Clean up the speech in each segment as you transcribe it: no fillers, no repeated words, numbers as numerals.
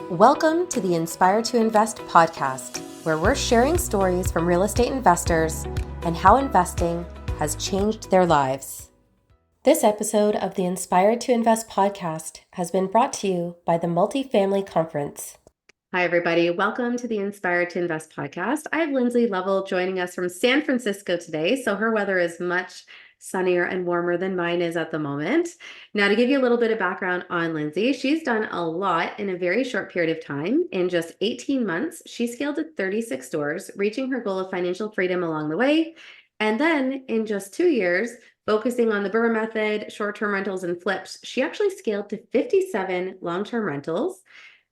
Welcome to the Inspire to Invest podcast, where we're sharing stories from real estate investors and how investing has changed their lives. This episode of the Inspire to Invest podcast has been brought to you by the Multifamily Conference. Hi, everybody. Welcome to the Inspire to Invest podcast. I have Lindsay Lovell joining us from San Francisco today. So her weather is much sunnier and warmer than mine is at the moment. Now, to give you a little bit of background on Lindsay, she's done a lot in a very short period of time. In just 18 months, she scaled to 36 stores, reaching her goal of financial freedom along the way. And then in just 2 years, focusing on the BRRRR method, short-term rentals, and flips, she actually scaled to 57 long-term rentals,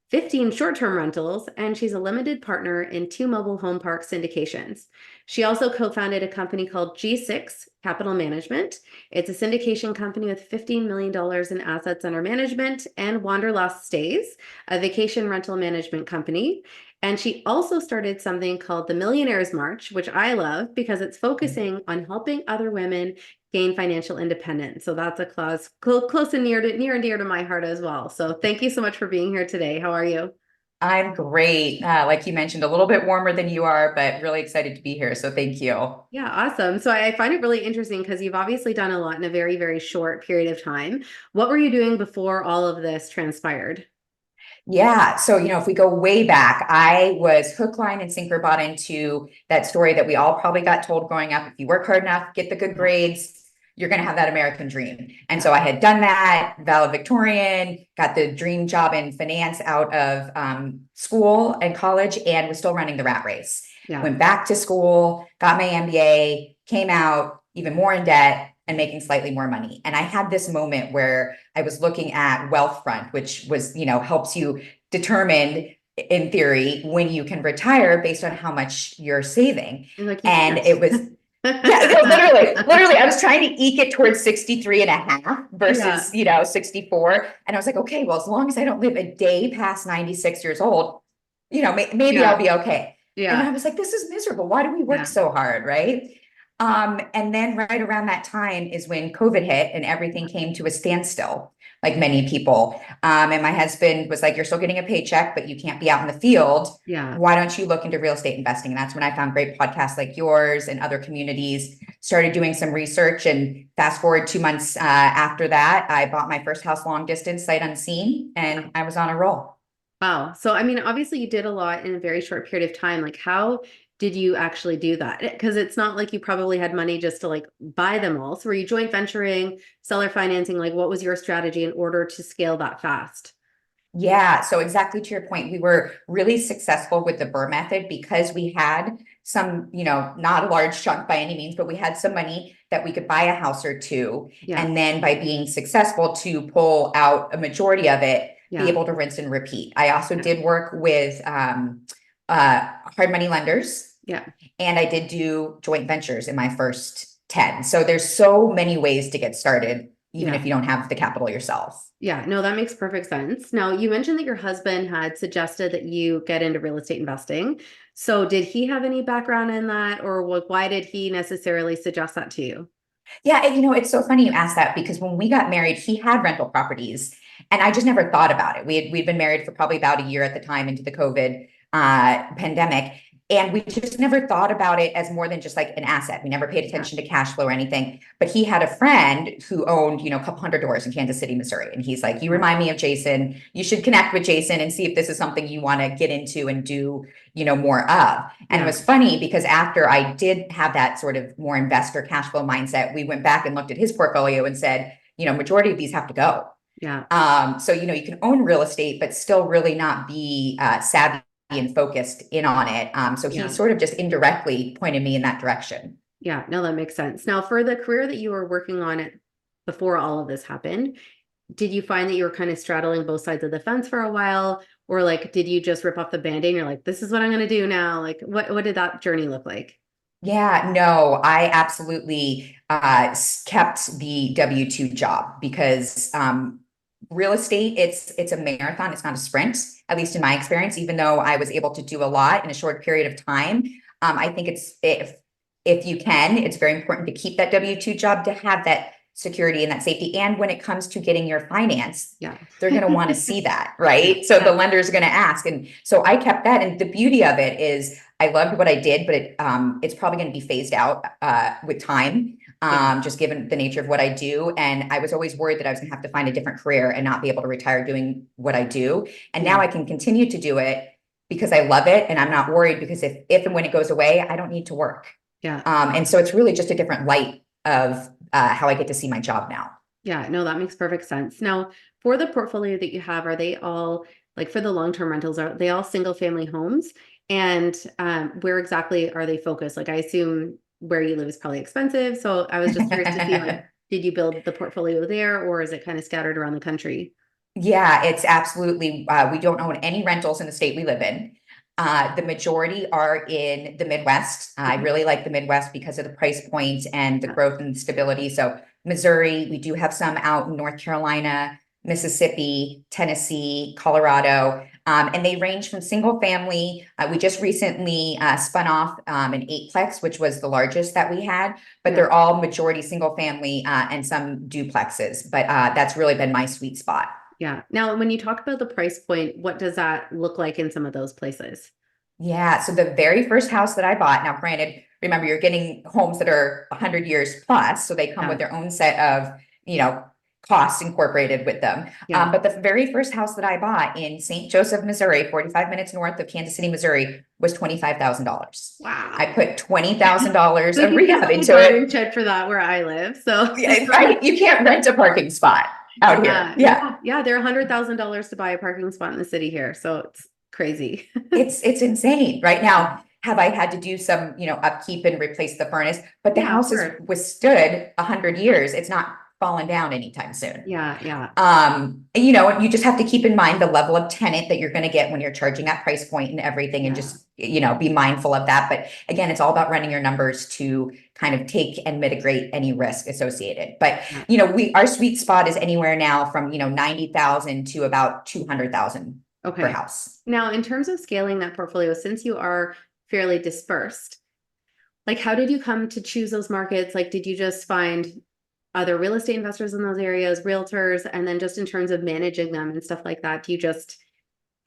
15 short-term rentals, and she's a limited partner in 2 mobile home park syndications. She also co-founded a company called G6 Capital Management. It's a syndication company with $15 million in assets under management, and Wanderlust Stays, a vacation rental management company. And she also started something called the Millionaires March, which I love because it's focusing on helping other women gain financial independence. So that's a cause close and near and dear to my heart as well. So thank you so much for being here today. How are you? I'm great. Like you mentioned, a little bit warmer than you are, but really excited to be here. So thank you. Yeah, awesome. So I find it really interesting because you've obviously done a lot in a very, very short period of time. What were you doing before all of this transpired? Yeah. So, if we go way back, I was hook, line, and sinker bought into that story that we all probably got told growing up. If you work hard enough, get the good grades, you're going to have that American dream. And so I had done that, valedictorian, got the dream job in finance out of school and college, and was still running the rat race. Yeah. Went back to school, got my MBA, came out even more in debt and making slightly more money. And I had this moment where I was looking at Wealthfront, which was, helps you determine in theory when you can retire based on how much you're saving. And it was yeah, no, literally, I was trying to eke it towards 63 and a half versus, 64. And I was like, okay, well, as long as I don't live a day past 96 years old, maybe I'll be okay. Yeah. And I was like, this is miserable. Why do we work so hard? Right. And then right around that time is when COVID hit and everything came to a standstill, like many people. And my husband was like, you're still getting a paycheck, but you can't be out in the field. Yeah. Why don't you look into real estate investing? And that's when I found great podcasts like yours and other communities, started doing some research. And fast forward 2 months after that, I bought my first house long distance, sight unseen, and I was on a roll. Wow. So, I mean, obviously you did a lot in a very short period of time. Like, how did you actually do that? Because it's not like you probably had money just to buy them all. So were you joint venturing, seller financing? Like, what was your strategy in order to scale that fast? Yeah. So exactly to your point, we were really successful with the BRRRR method because we had some, not a large chunk by any means, but we had some money that we could buy a house or two. Yeah. And then by being successful to pull out a majority of it, be able to rinse and repeat. I also did work with hard money lenders. Yeah. And I did do joint ventures in my first 10. So there's so many ways to get started, even if you don't have the capital yourself. Yeah, no, that makes perfect sense. Now, you mentioned that your husband had suggested that you get into real estate investing. So did he have any background in that, or why did he necessarily suggest that to you? Yeah, and it's so funny you asked that because when we got married, he had rental properties and I just never thought about it. We'd been married for probably about a year at the time into the COVID pandemic. And we just never thought about it as more than just like an asset. We never paid attention to cash flow or anything. But he had a friend who owned, a couple hundred doors in Kansas City, Missouri. And he's like, you remind me of Jason. You should connect with Jason and see if this is something you want to get into and do, more of. And it was funny because after I did have that sort of more investor cash flow mindset, we went back and looked at his portfolio and said, majority of these have to go. Yeah. So, you can own real estate, but still really not be savvy and focused in on it. So he sort of just indirectly pointed me in that direction. Yeah, no, that makes sense. Now, for the career that you were working on it before all of this happened, did you find that you were kind of straddling both sides of the fence for a while? Or did you just rip off the Band-Aid and you're like, this is what I'm going to do now? What did that journey look like? Yeah, no, I absolutely kept the W-2 job because real estate, it's a marathon. It's not a sprint, at least in my experience, even though I was able to do a lot in a short period of time. I think if you can, it's very important to keep that W-2 job, to have that security and that safety. And when it comes to getting your finance, Yeah. they're going to want to see that, right? So the lenders are going to ask. And so I kept that. And the beauty of it is I loved what I did, but it's probably going to be phased out with time, just given the nature of what I do. And I was always worried that I was going to have to find a different career and not be able to retire doing what I do. And now I can continue to do it because I love it. And I'm not worried because if and when it goes away, I don't need to work. Yeah. And so it's really just a different light of how I get to see my job now. Yeah, no, that makes perfect sense. Now, for the portfolio that you have, are they all, like for the long-term rentals, are they all single family homes? And where exactly are they focused? Like I assume where you live is probably expensive. So I was just curious to see, like, did you build the portfolio there or is it kind of scattered around the country? Yeah, it's absolutely, we don't own any rentals in the state we live in. The majority are in the Midwest. I really like the Midwest because of the price point and the growth and stability. So Missouri, we do have some out in North Carolina, Mississippi, Tennessee, Colorado, and they range from single family. We just recently spun off an eightplex, which was the largest that we had, but they're all majority single family and some duplexes. But that's really been my sweet spot. Yeah. Now, when you talk about the price point, what does that look like in some of those places? Yeah. So the very first house that I bought, now granted, remember you're getting homes that are 100 years plus, so they come with their own set of, costs incorporated with them. But the very first house that I bought in St. Joseph, Missouri, 45 minutes north of Kansas City, Missouri, was $25,000. Wow. I put $20,000 of rehab into it. Shed for that where I live. So right, you can't rent a parking spot out here. Yeah. They're $100,000 to buy a parking spot in the city here. So it's crazy. It's insane right now. Have I had to do some, upkeep and replace the furnace, but the house has withstood 100 years. It's not fallen down anytime soon. Yeah. You just have to keep in mind the level of tenant that you're going to get when you're charging that price point and everything, and just, be mindful of that. But again, it's all about running your numbers to kind of take and mitigate any risk associated. But, our sweet spot is anywhere now from, 90,000 to about 200,000 per house. Now, in terms of scaling that portfolio, since you are fairly dispersed, like how did you come to choose those markets? Like, did you just find other real estate investors in those areas, realtors, and then just in terms of managing them and stuff like that, do you just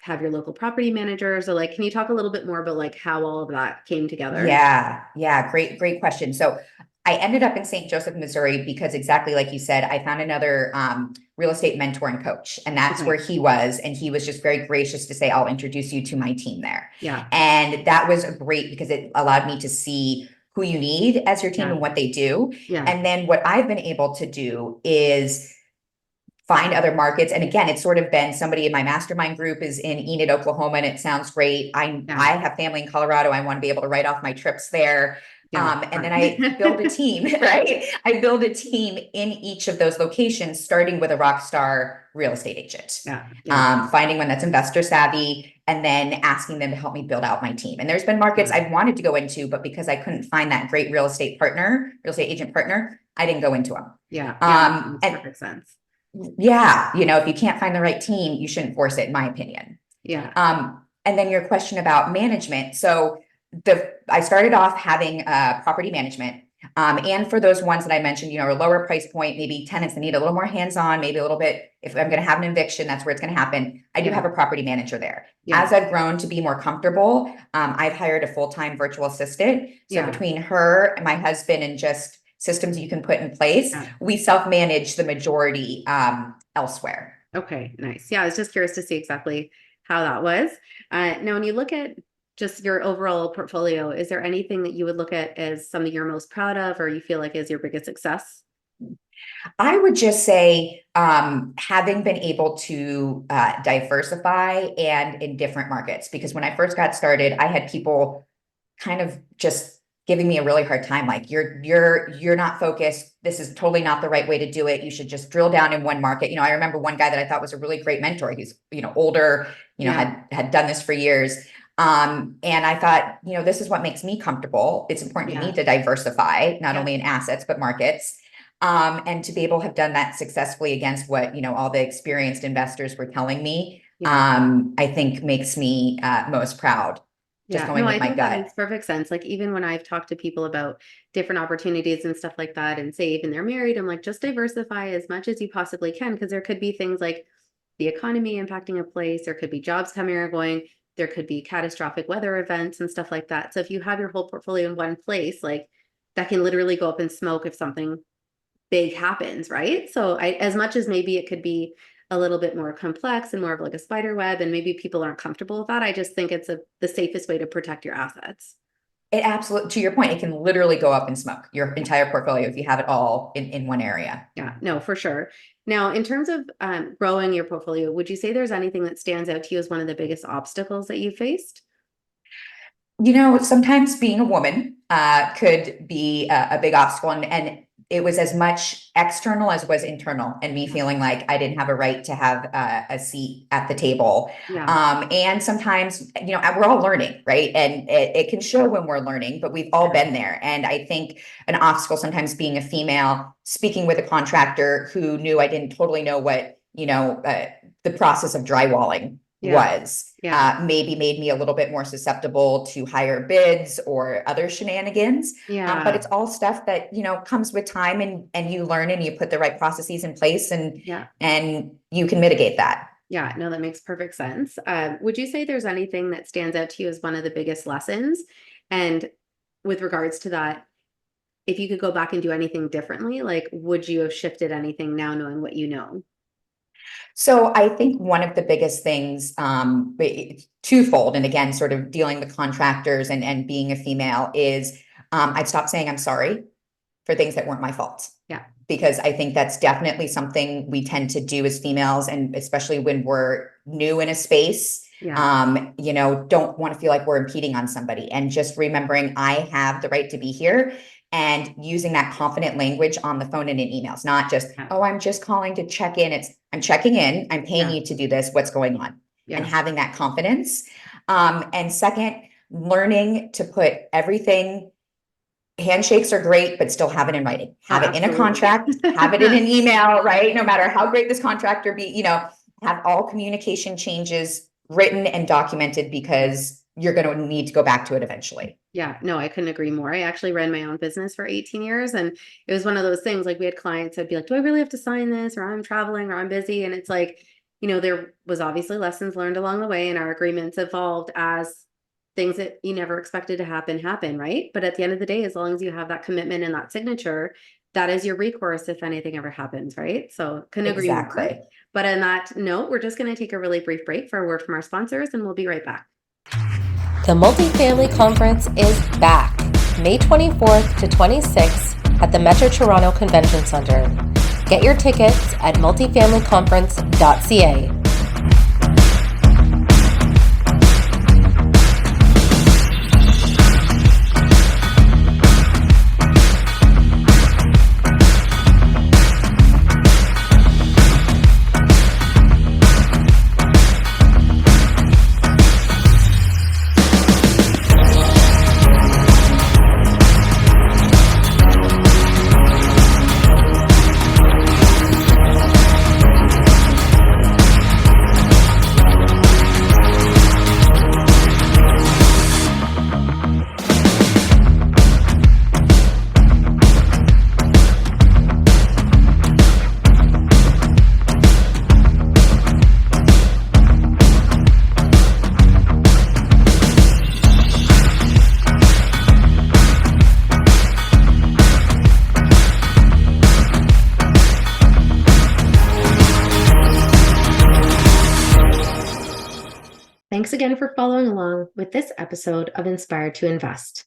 have your local property managers, or like, can you talk a little bit more about like how all of that came together? Yeah. Great question. So I ended up in St. Joseph, Missouri, because exactly like you said, I found another real estate mentor and coach, and that's where he was. And he was just very gracious to say, I'll introduce you to my team there. Yeah. And that was great because it allowed me to see who you need as your team and what they do. And then what I've been able to do is find other markets. And again, it's sort of been somebody in my mastermind group is in Enid, Oklahoma, and it sounds great. I have family in Colorado. I want to be able to write off my trips there. And then I build a team, right? I build a team in each of those locations, starting with a rock star real estate agent, finding one that's investor savvy, and then asking them to help me build out my team. And there's been markets I've wanted to go into, but because I couldn't find that great real estate agent partner, I didn't go into them. And perfect sense. If you can't find the right team, you shouldn't force it, in my opinion. And then your question about management. So I started off having property management. And for those ones that I mentioned, a lower price point, maybe tenants that need a little more hands-on, maybe a little bit, if I'm going to have an eviction, that's where it's going to happen. I do have a property manager there. As I've grown to be more comfortable, I've hired a full-time virtual assistant. So between her and my husband and just systems you can put in place, we self-manage the majority elsewhere. Okay, nice. I was just curious to see exactly how that was. Now, when you look at just your overall portfolio, is there anything that you would look at as something you're most proud of, or you feel like is your biggest success? I would just say having been able to diversify and in different markets, because when I first got started, I had people kind of just giving me a really hard time. Like you're not focused. This is totally not the right way to do it. You should just drill down in one market. I remember one guy that I thought was a really great mentor. He's, older, had done this for years. And I thought, this is what makes me comfortable. It's important to me to diversify, not only in assets, but markets. And to be able to have done that successfully against what, all the experienced investors were telling me, I think makes me most proud. just Yeah, going no, with I my think that gut. makes perfect sense. Like even when I've talked to people about different opportunities and stuff like that, and say even they're married, I'm like, just diversify as much as you possibly can, because there could be things like the economy impacting a place, there could be jobs coming or going, there could be catastrophic weather events and stuff like that. So if you have your whole portfolio in one place, like that can literally go up in smoke if something big happens, right? So as much as maybe it could be a little bit more complex and more of like a spider web, and maybe people aren't comfortable with that, I just think it's the safest way to protect your assets. It absolutely, to your point, it can literally go up in smoke, your entire portfolio, if you have it all in one area. Yeah, no, for sure. Now, in terms of growing your portfolio, would you say there's anything that stands out to you as one of the biggest obstacles that you faced? Sometimes being a woman could be a big obstacle, and it was as much external as was internal, and me feeling like I didn't have a right to have a seat at the table. Yeah. And sometimes, we're all learning, right? And it can show when we're learning, but we've all been there. And I think an obstacle sometimes being a female, speaking with a contractor who knew I didn't totally know what, the process of drywalling was, maybe made me a little bit more susceptible to higher bids or other shenanigans. But it's all stuff that, comes with time, and you learn and you put the right processes in place, and you can mitigate that. Yeah, no, that makes perfect sense. Would you say there's anything that stands out to you as one of the biggest lessons? And with regards to that, if you could go back and do anything differently, like would you have shifted anything now knowing what you know? So I think one of the biggest things, twofold, and again, sort of dealing with contractors and being a female, is I'd stop saying I'm sorry for things that weren't my fault. Yeah. Because I think that's definitely something we tend to do as females, and especially when we're new in a space. Don't want to feel like we're impeding on somebody, and just remembering I have the right to be here, and using that confident language on the phone and in emails, not just, oh, I'm just calling to check in. It's, I'm checking in, I'm paying you to do this. What's going on? And having that confidence. And second, learning to put everything, handshakes are great, but still have it in writing, have it in a contract, have it in an email, right? No matter how great this contractor be, have all communication changes written and documented, because you're going to need to go back to it eventually. Yeah, no, I couldn't agree more. I actually ran my own business for 18 years, and it was one of those things, like we had clients that'd be like, do I really have to sign this, or I'm traveling, or I'm busy? And it's like, there was obviously lessons learned along the way, and our agreements evolved as things that you never expected to happen, right? But at the end of the day, as long as you have that commitment and that signature, that is your recourse if anything ever happens, right? So couldn't agree more. But on that note, we're just going to take a really brief break for a word from our sponsors, and we'll be right back. The Multifamily Conference is back, May 24th to 26th at the Metro Toronto Convention Centre. Get your tickets at multifamilyconference.ca. Thanks again for following along with this episode of Inspired to Invest.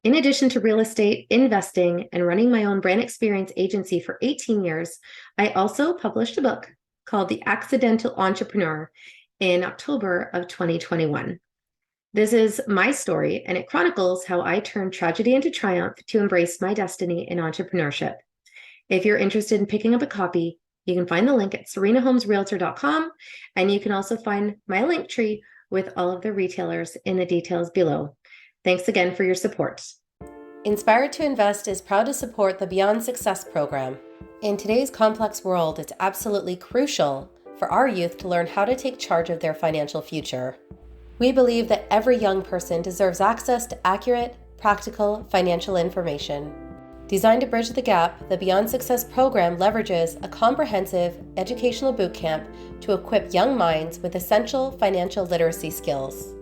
In addition to real estate, investing, and running my own brand experience agency for 18 years, I also published a book called The Accidental Entrepreneur in October of 2021. This is my story, and it chronicles how I turned tragedy into triumph to embrace my destiny in entrepreneurship. If you're interested in picking up a copy, you can find the link at serenahomesrealtor.com, and you can also find my link tree with all of the retailers in the details below. Thanks again for your support. Inspired to Invest is proud to support the Beyond Success program. In today's complex world, it's absolutely crucial for our youth to learn how to take charge of their financial future. We believe that every young person deserves access to accurate, practical financial information. Designed to bridge the gap, the Beyond Success program leverages a comprehensive educational bootcamp to equip young minds with essential financial literacy skills.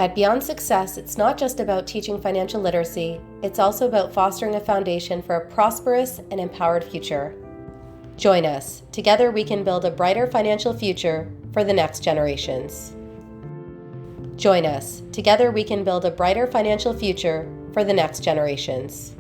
At Beyond Success, it's not just about teaching financial literacy, it's also about fostering a foundation for a prosperous and empowered future. Join us. Together we can build a brighter financial future for the next generations. Join us. Together we can build a brighter financial future for the next generations.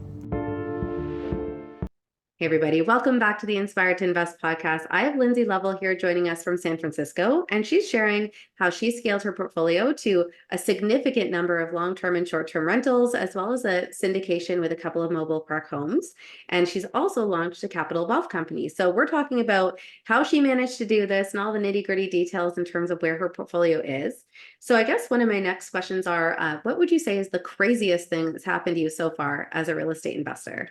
Hey everybody, welcome back to the Inspire to Invest podcast. I have Lindsay Lovell here joining us from San Francisco, and she's sharing how she scaled her portfolio to a significant number of long-term and short-term rentals, as well as a syndication with a couple of mobile park homes. And she's also launched a capital wealth company. So we're talking about how she managed to do this and all the nitty-gritty details in terms of where her portfolio is. So I guess one of my next questions are, what would you say is the craziest thing that's happened to you so far as a real estate investor?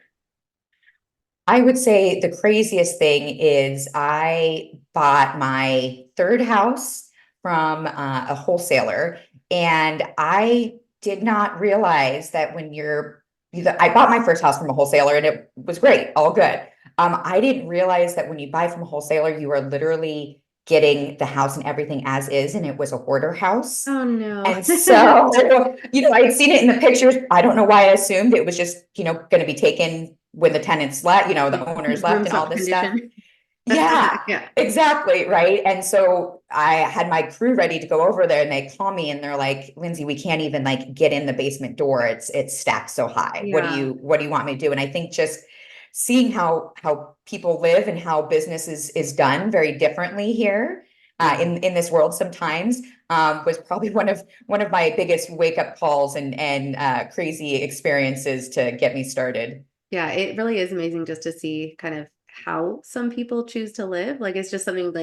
I would say the craziest thing is I bought my third house from a wholesaler, and I did not realize that I bought my first house from a wholesaler and it was great, all good. I didn't realize that when you buy from a wholesaler, you are literally getting the house and everything as is, and it was a hoarder house. Oh no. And so, I had seen it in the pictures. I don't know why I assumed it was just, going to be taken when the tenants left, the owners left and all this stuff. Yeah, Yeah, exactly. Right. And so I had my crew ready to go over there, and they call me and they're like, Lindsay, we can't even get in the basement door. It's stacked so high. Yeah. What do you want me to do? And I think just seeing how people live and how business is done very differently here in this world sometimes was probably one of my biggest wake up calls and crazy experiences to get me started. Yeah, it really is amazing just to see kind of how some people choose to live. It's just something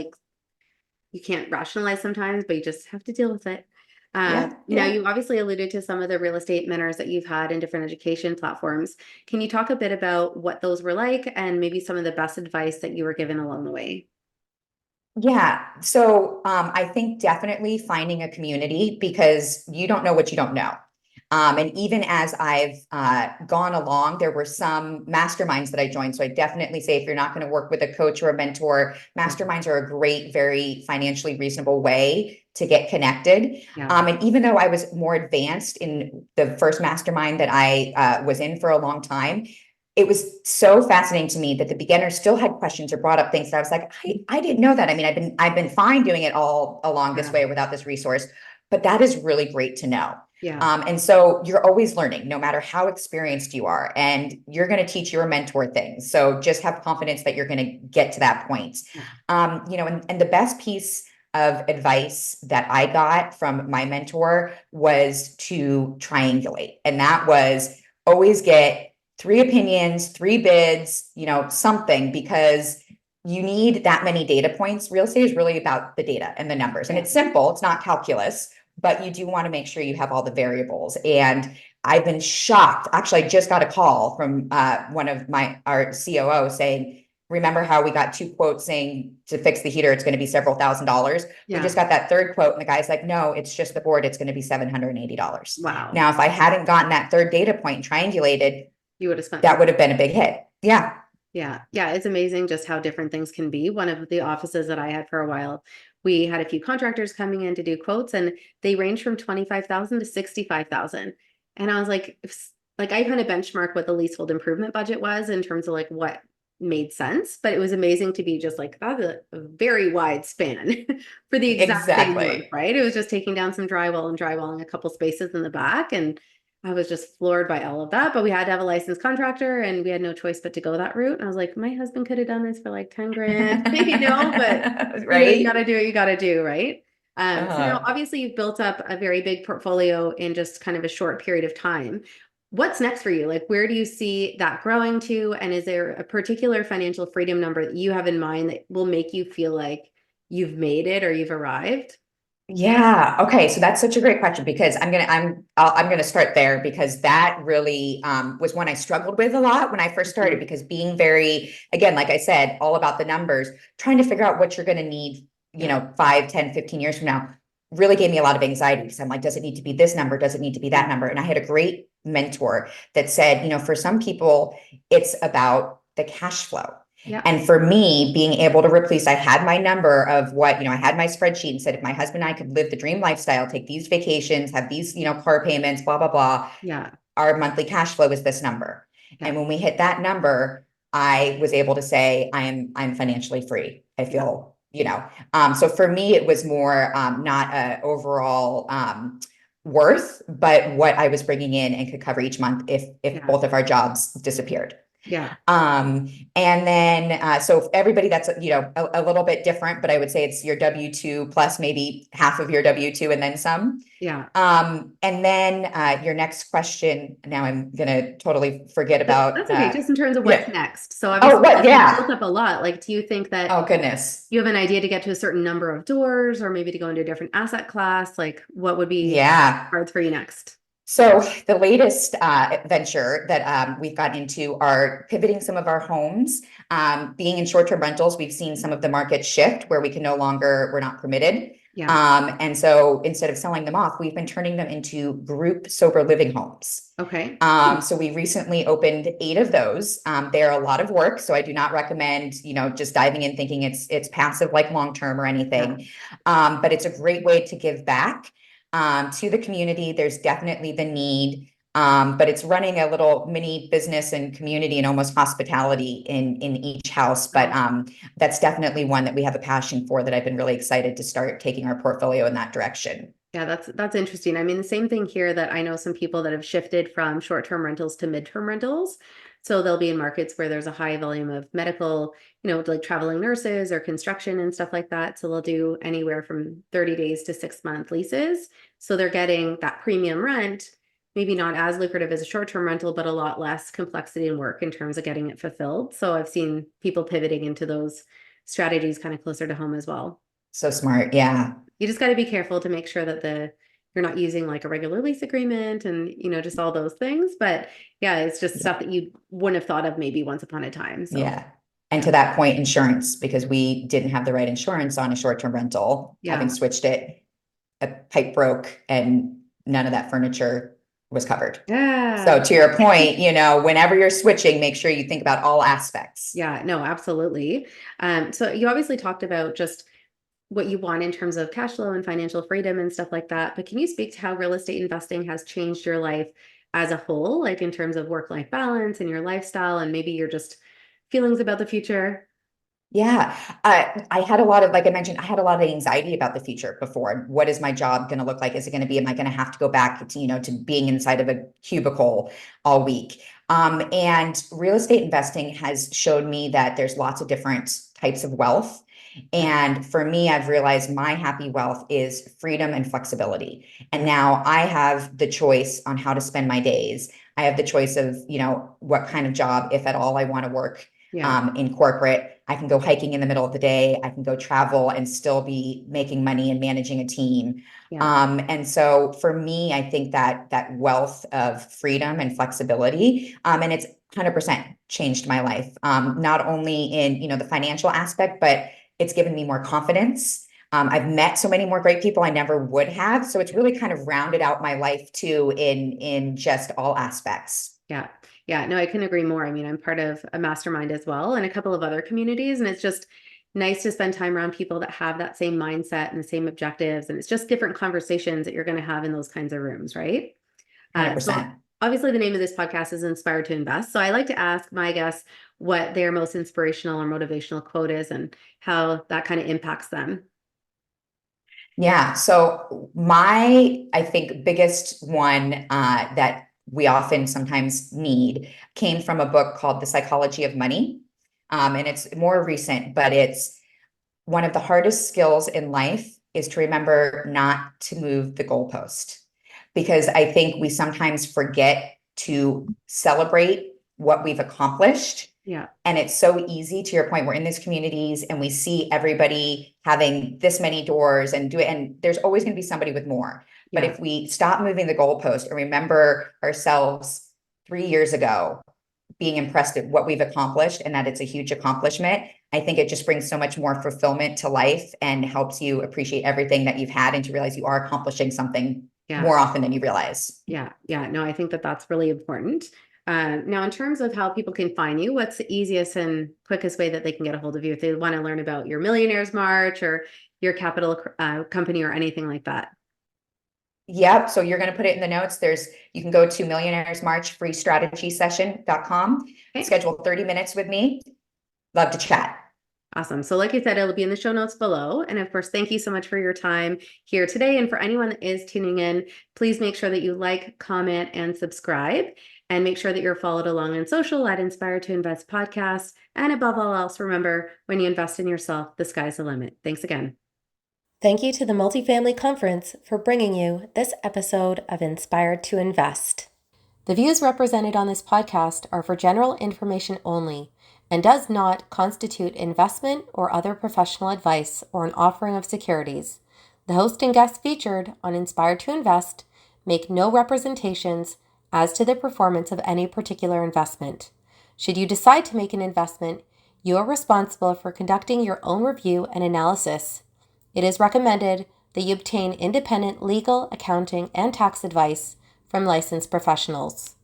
you can't rationalize sometimes, but you just have to deal with it. Now, you obviously alluded to some of the real estate mentors that you've had in different education platforms. Can you talk a bit about what those were like and maybe some of the best advice that you were given along the way? Yeah. So I think definitely finding a community, because you don't know what you don't know. And even as I've gone along, there were some masterminds that I joined. So I definitely say, if you're not going to work with a coach or a mentor, masterminds are a great, very financially reasonable way to get connected. Yeah. And even though I was more advanced in the first mastermind that I was in for a long time, it was so fascinating to me that the beginners still had questions or brought up things that I was like, I didn't know that. I mean, I've been fine doing it all along this way without this resource, but that is really great to know. Yeah. And so you're always learning, no matter how experienced you are, and you're going to teach your mentor things. So just have confidence that you're going to get to that point. And the best piece of advice that I got from my mentor was to triangulate. And that was always get 3 opinions, 3 bids, something, because you need that many data points. Real estate is really about the data and the numbers, and it's simple. It's not calculus, but you do want to make sure you have all the variables. And I've been shocked. Actually, I just got a call from one of our COO saying, remember how we got 2 quotes saying to fix the heater, it's going to be several $1,000s. Yeah. We just got that 3rd quote, and the guy's like, no, it's just the board. It's going to be $780. Wow. Now, if I hadn't gotten that 3rd data point and triangulated, you would have spent that would have been a big hit. Yeah. Yeah. It's amazing just how different things can be. One of the offices that I had for a while, we had a few contractors coming in to do quotes, and they range from 25,000 to 65,000. And I was like, I kind of benchmark what the leasehold improvement budget was in terms of what made sense, but it was amazing to be just that's a very wide span for the exact same work, right? It was just taking down some drywall and drywalling a couple spaces in the back, and I was just floored by all of that. But we had to have a licensed contractor, and we had no choice but to go that route. And I was like, my husband could have done this for 10 grand, but right. You got to do what you got to do, right? So now obviously you've built up a very big portfolio in just kind of a short period of time. What's next for you? Where do you see that growing to? And is there a particular financial freedom number that you have in mind that will make you feel like you've made it or you've arrived? Yeah. Okay. So that's such a great question, because I'm going to start there, because that really was one I struggled with a lot when I first started, because being very, again, like I said, all about the numbers, trying to figure out what you're going to need, 5, 10, 15 years from now. really gave me a lot of anxiety because I'm like, does it need to be this number? Does it need to be that number? And I had a great mentor that said, for some people, it's about the cash flow. Yeah. And for me, being able to replace, I had my number of what, I had my spreadsheet and said, if my husband and I could live the dream lifestyle, take these vacations, have these, car payments, blah, blah, blah. Yeah. Our monthly cash flow is this number. Yeah. And when we hit that number, I was able to say, I'm financially free. I feel, so for me, it was more, not a overall, worth, but what I was bringing in and could cover each month if both of our jobs disappeared. Yeah. And then, so everybody that's, a little bit different, but I would say it's your W-2 plus maybe half of your W-2 and then some. Yeah. And then, your next question, now I'm going to totally forget about. That's okay. Just in terms of what's next. So obviously you built up a lot. Like, do you think that, oh goodness, you have an idea to get to a certain number of doors or maybe to go into a different asset class? Like what would be cards for you next? So the latest venture that we've gotten into are pivoting some of our homes. Being in short-term rentals, we've seen some of the market shift where we're not permitted. Yeah. And so instead of selling them off, we've been turning them into group sober living homes. Okay. So we recently opened 8 of those. They're a lot of work, so I do not recommend, just diving in thinking it's passive like long-term or anything. Yeah. But it's a great way to give back to the community. There's definitely the need, but it's running a little mini business and community and almost hospitality in each house. But that's definitely one that we have a passion for, that I've been really excited to start taking our portfolio in that direction. Yeah, that's interesting. I mean, the same thing here, that I know some people that have shifted from short-term rentals to mid-term rentals. So they'll be in markets where there's a high volume of medical, like traveling nurses or construction and stuff like that. So they'll do anywhere from 30 days to 6-month leases. So they're getting that premium rent, maybe not as lucrative as a short-term rental, but a lot less complexity and work in terms of getting it fulfilled. So I've seen people pivoting into those strategies kind of closer to home as well. So smart. Yeah. You just got to be careful to make sure that you're not using like a regular lease agreement and, just all those things. But yeah, it's just stuff that you wouldn't have thought of maybe once upon a time. So. Yeah. And to that point, insurance, because we didn't have the right insurance on a short-term rental, having switched it, a pipe broke and none of that furniture was covered. Yeah. So to your point, whenever you're switching, make sure you think about all aspects. Yeah, no, absolutely. So you obviously talked about just what you want in terms of cash flow and financial freedom and stuff like that. But can you speak to how real estate investing has changed your life as a whole, like in terms of work-life balance and your lifestyle and maybe your just feelings about the future? Yeah, I had a lot of, like I mentioned, I had a lot of anxiety about the future before. What is my job going to look like? Is it going to be, am I going to have to go back to, to being inside of a cubicle all week? And real estate investing has showed me that there's lots of different types of wealth. And for me, I've realized my happy wealth is freedom and flexibility. And now I have the choice on how to spend my days. I have the choice of, what kind of job, if at all, I want to work in corporate. I can go hiking in the middle of the day. I can go travel and still be making money and managing a team. And so for me, I think that wealth of freedom and flexibility, and it's 100% changed my life. Not only in, the financial aspect, but it's given me more confidence. I've met so many more great people I never would have. So it's really kind of rounded out my life too, in just all aspects. Yeah. Yeah, no, I couldn't agree more. I mean, I'm part of a mastermind as well and a couple of other communities, and it's just nice to spend time around people that have that same mindset and the same objectives. And it's just different conversations that you're going to have in those kinds of rooms, right? 100%. So obviously the name of this podcast is Inspired to Invest. So I like to ask my guests what their most inspirational or motivational quote is and how that kind of impacts them. Yeah. So I think biggest one that we often sometimes need came from a book called The Psychology of Money. And it's more recent, but it's one of the hardest skills in life is to remember not to move the goalpost, because I think we sometimes forget to celebrate what we've accomplished. Yeah. And it's so easy, to your point, we're in these communities and we see everybody having this many doors and there's always going to be somebody with more. But if we stop moving the goalpost and remember ourselves 3 years ago being impressed at what we've accomplished and that it's a huge accomplishment, I think it just brings so much more fulfillment to life and helps you appreciate everything that you've had and to realize you are accomplishing something more often than you realize. Yeah. No, I think that that's really important. Now, in terms of how people can find you, what's the easiest and quickest way that they can get a hold of you if they want to learn about your Millionaires March or your capital company or anything like that? Yep. So you're going to put it in the notes. You can go to millionairesmarchfreestrategysession.com, schedule 30 minutes with me. Love to chat. Awesome. So like I said, it'll be in the show notes below. And of course, thank you so much for your time here today. And for anyone that is tuning in, please make sure that you like, comment, and subscribe. And make sure that you're followed along on social at Inspire to Invest Podcast. And above all else, remember, when you invest in yourself, the sky's the limit. Thanks again. Thank you to the Multifamily Conference for bringing you this episode of Inspired to Invest. The views represented on this podcast are for general information only and does not constitute investment or other professional advice or an offering of securities. The host and guests featured on Inspired to Invest make no representations as to the performance of any particular investment. Should you decide to make an investment, you are responsible for conducting your own review and analysis. It is recommended that you obtain independent legal, accounting, and tax advice from licensed professionals.